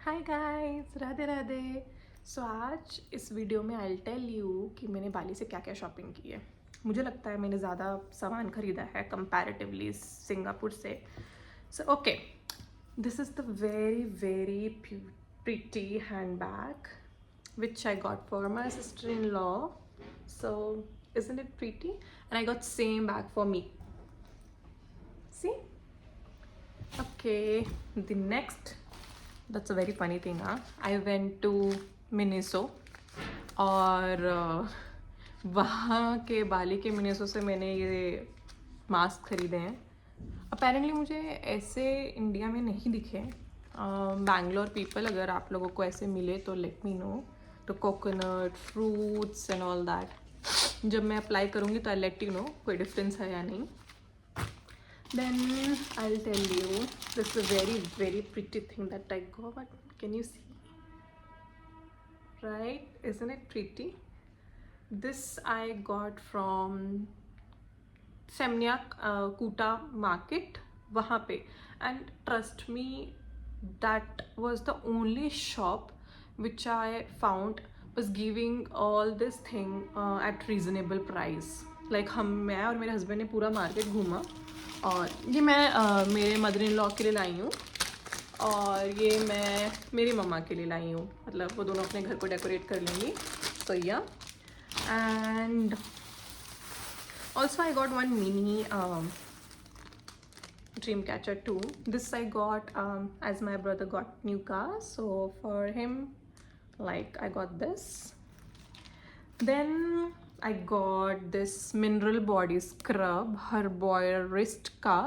हाय guys, Radhe Radhe. So आज इस video में आई टेल यू कि मैंने बाली से क्या क्या शॉपिंग की है। मुझे लगता है मैंने ज़्यादा सामान खरीदा है कंपैरेटिवली सिंगापुर से। So okay, this is the very very pretty hand bag which I got for my sister-in-law. So isn't it pretty? And I got same bag for me. See? Okay, the next, that's a very funny thing, huh? I went to मिनेसो और वहाँ के बाली के मिनेसो से मैंने ये mask खरीदे हैं। Apparently मुझे ऐसे इंडिया में नहीं दिखे। बैंगलोर पीपल, अगर आप लोगों को ऐसे मिले तो लेट मी नो। तो coconut fruits and all that जब मैं अप्लाई करूँगी तो आई लेट यू नो कोई डिफरेंस है या नहीं। Then I'll tell you, this is a very very pretty thing that I got. Can you see? Right? Isn't it pretty? This I got from Semnyak Kuta market वहाँ पे, and trust me, that was the only shop which I found was giving all this thing at reasonable price. Like मैं और मेरे husband ने पूरा market घूमा और ये मैं मेरे मदर इन लॉ के लिए लाई हूँ और ये मैं मेरी मम्मा के लिए लाई हूँ। मतलब वो दोनों अपने घर को डेकोरेट कर लेंगी। So yeah, and also I got one mini dream catcher too. This I got as my brother got new car, so for him, like, I got this. Then I got this mineral body scrub herborist का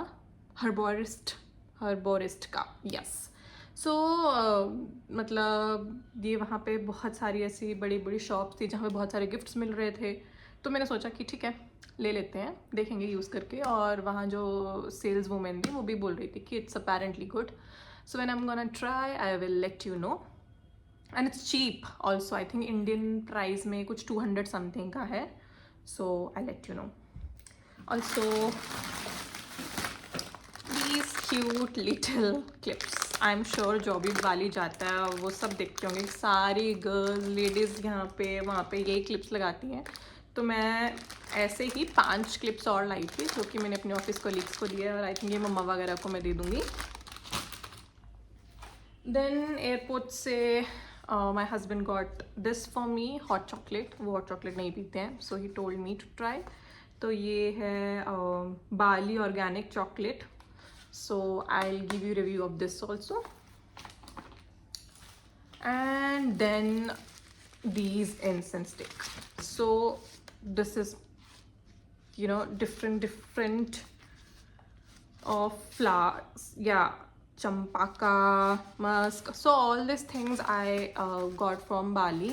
yes. So मतलब ये वहाँ पे बहुत सारी ऐसी बड़ी बड़ी शॉप्स थी जहाँ पे बहुत सारे गिफ्ट्स मिल रहे थे, तो मैंने सोचा कि ठीक है ले लेते हैं, देखेंगे यूज़ करके। और वहाँ जो सेल्स वूमेन थी वो भी बोल रही थी कि it's apparently good. So when I am gonna try I will let you know. And it's cheap also, I think Indian price में कुछ 200 समथिंग का है। So I let you know. Also these cute little clips, I am sure जो भी बाली जाता है वो सब देखते होंगे, सारी गर्ल्स लेडीज़ यहाँ पे वहाँ पे यही क्लिप्स लगाती हैं। तो मैं ऐसे ही 5 क्लिप्स और लाई थी जो कि मैंने अपने ऑफिस कोलीग्स को दिए और आई थिंक ये मम्मा वगैरह को मैं दे दूँगी। देन एयरपोर्ट से my husband got this for me, hot chocolate. वो हॉट चॉकलेट नहीं पीते हैं, so he told me to try. तो ये है Bali organic chocolate, so I'll give you review of this also. And then these incense stick, so this is, you know, different of flowers, yeah, champaka, musk, so all these things I got from Bali.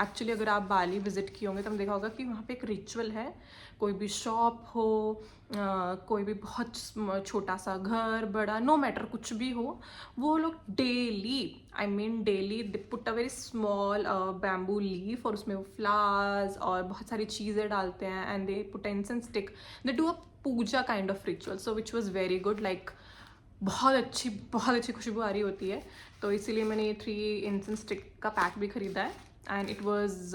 Actually अगर आप बाली visit किए होंगे तो हम देखा होगा कि वहाँ पे एक रिचुअल है। कोई भी शॉप हो, कोई भी बहुत छोटा सा घर बड़ा, नो मैटर कुछ भी हो, वो लोग daily, I mean daily, they put a very small bamboo leaf और उसमें वो फ्लावर्स और बहुत सारी चीज़ें डालते हैं and they put incense stick, they do a puja kind of ritual, so which was very good. Like बहुत अच्छी खुशबू आ रही होती है। तो इसीलिए मैंने ये 3 इंसेंस स्टिक का पैक भी खरीदा है and it was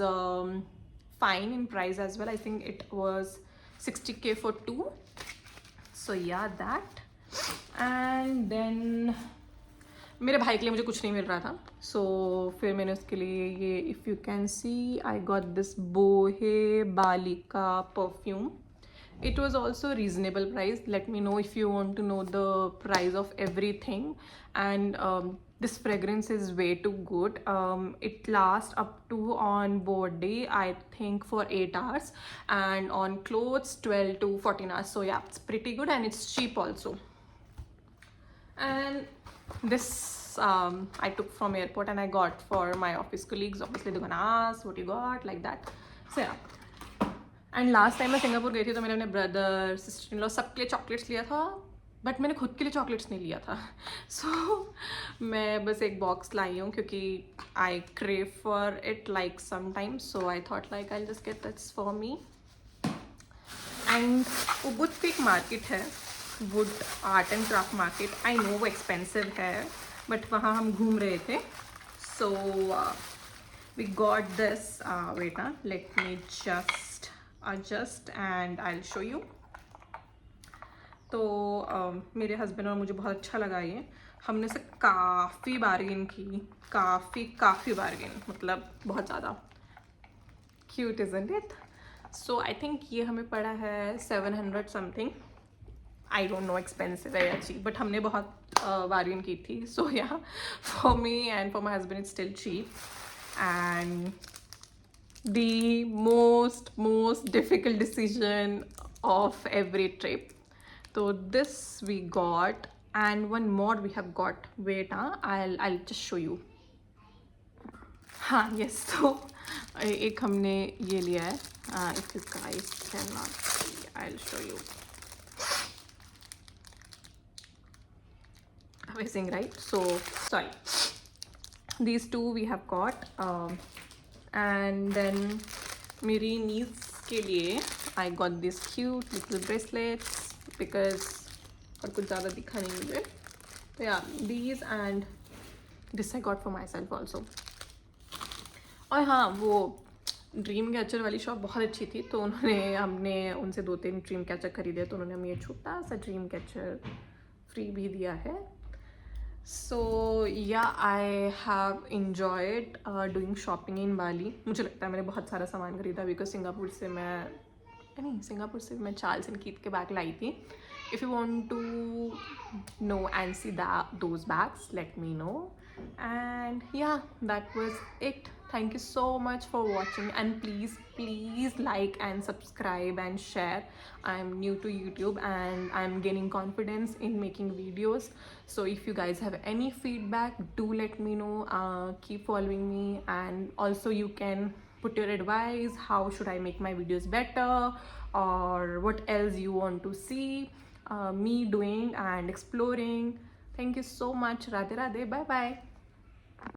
fine in price as well. I think it was 60K for 2. So yeah, that. And then मेरे भाई के लिए मुझे कुछ नहीं मिल रहा था, so फिर मैंने उसके लिए ये, if you can see, I got this Bohe Bali का perfume. It was also reasonable price. Let me know if you want to know the price of everything. And this fragrance is way too good. It lasts up to on body I think for 8 hours and on clothes 12 to 14 hours. So yeah, it's pretty good and it's cheap also. And this I took from airport and I got for my office colleagues. Obviously they're gonna ask what you got, like that. So yeah. And last time मैं Singapore गई थी तो मैंने अपने brother sister in law सबके लिए chocolates लिया था, बट मैंने खुद के लिए चॉकलेट्स नहीं लिया था। सो मैं बस एक बॉक्स लाई हूँ क्योंकि I crave for it like some times, so I thought like I just get that's for me. And Ubud पे एक मार्केट है, wood art and craft market. I know वो एक्सपेंसिव है, बट वहाँ हम घूम रहे थे So we got this. Wait, let me just adjust and I'll show you. तो मेरे हस्बैंड और मुझे बहुत अच्छा लगा ये. हमने इसे काफ़ी बार्गेन की, काफ़ी बार्गेन, मतलब बहुत ज़्यादा. Cute isn't it? So I think ये हमें पड़ा है 700 something. I don't know expensive है या चीप, बट हमने बहुत बार्गेन की थी. So yeah for me and for my husband it's still cheap. And the most difficult decision of every trip. So this we got, and one more we have got. Wait, I'll just show you. हाँ, yes. So एक हमने ये लिया है. If you guys cannot see, I'll show you. Amazing, right? So sorry, these two we have got. And then मेरी niece के लिए I got these cute little bracelets because और कुछ ज़्यादा दिखा नहीं मुझे. तो yeah, these and this I got for myself also. और हाँ, वो ड्रीम कैचर वाली शॉप बहुत अच्छी थी, तो हमने उनसे 2-3 ड्रीम कैचर खरीदे, तो उन्होंने हमें ये छोटा सा ड्रीम कैचर फ्री भी दिया है. So yeah, I have enjoyed doing shopping in Bali. मुझे लगता है मैंने बहुत सारा सामान खरीदा, बिकॉज सिंगापुर से मैं चार्ल्स एंड कीथ के बैग लाई थी. If you want to know and see those bags, let me know. And yeah, that was it. Thank you so much for watching, and please like and subscribe and share. I'm new to YouTube and I'm gaining confidence in making videos. So if you guys have any feedback, do let me know. Keep following me, and also you can put your advice. How should I make my videos better, or what else you want to see me doing and exploring. Thank you so much. Radhe Radhe. Bye bye.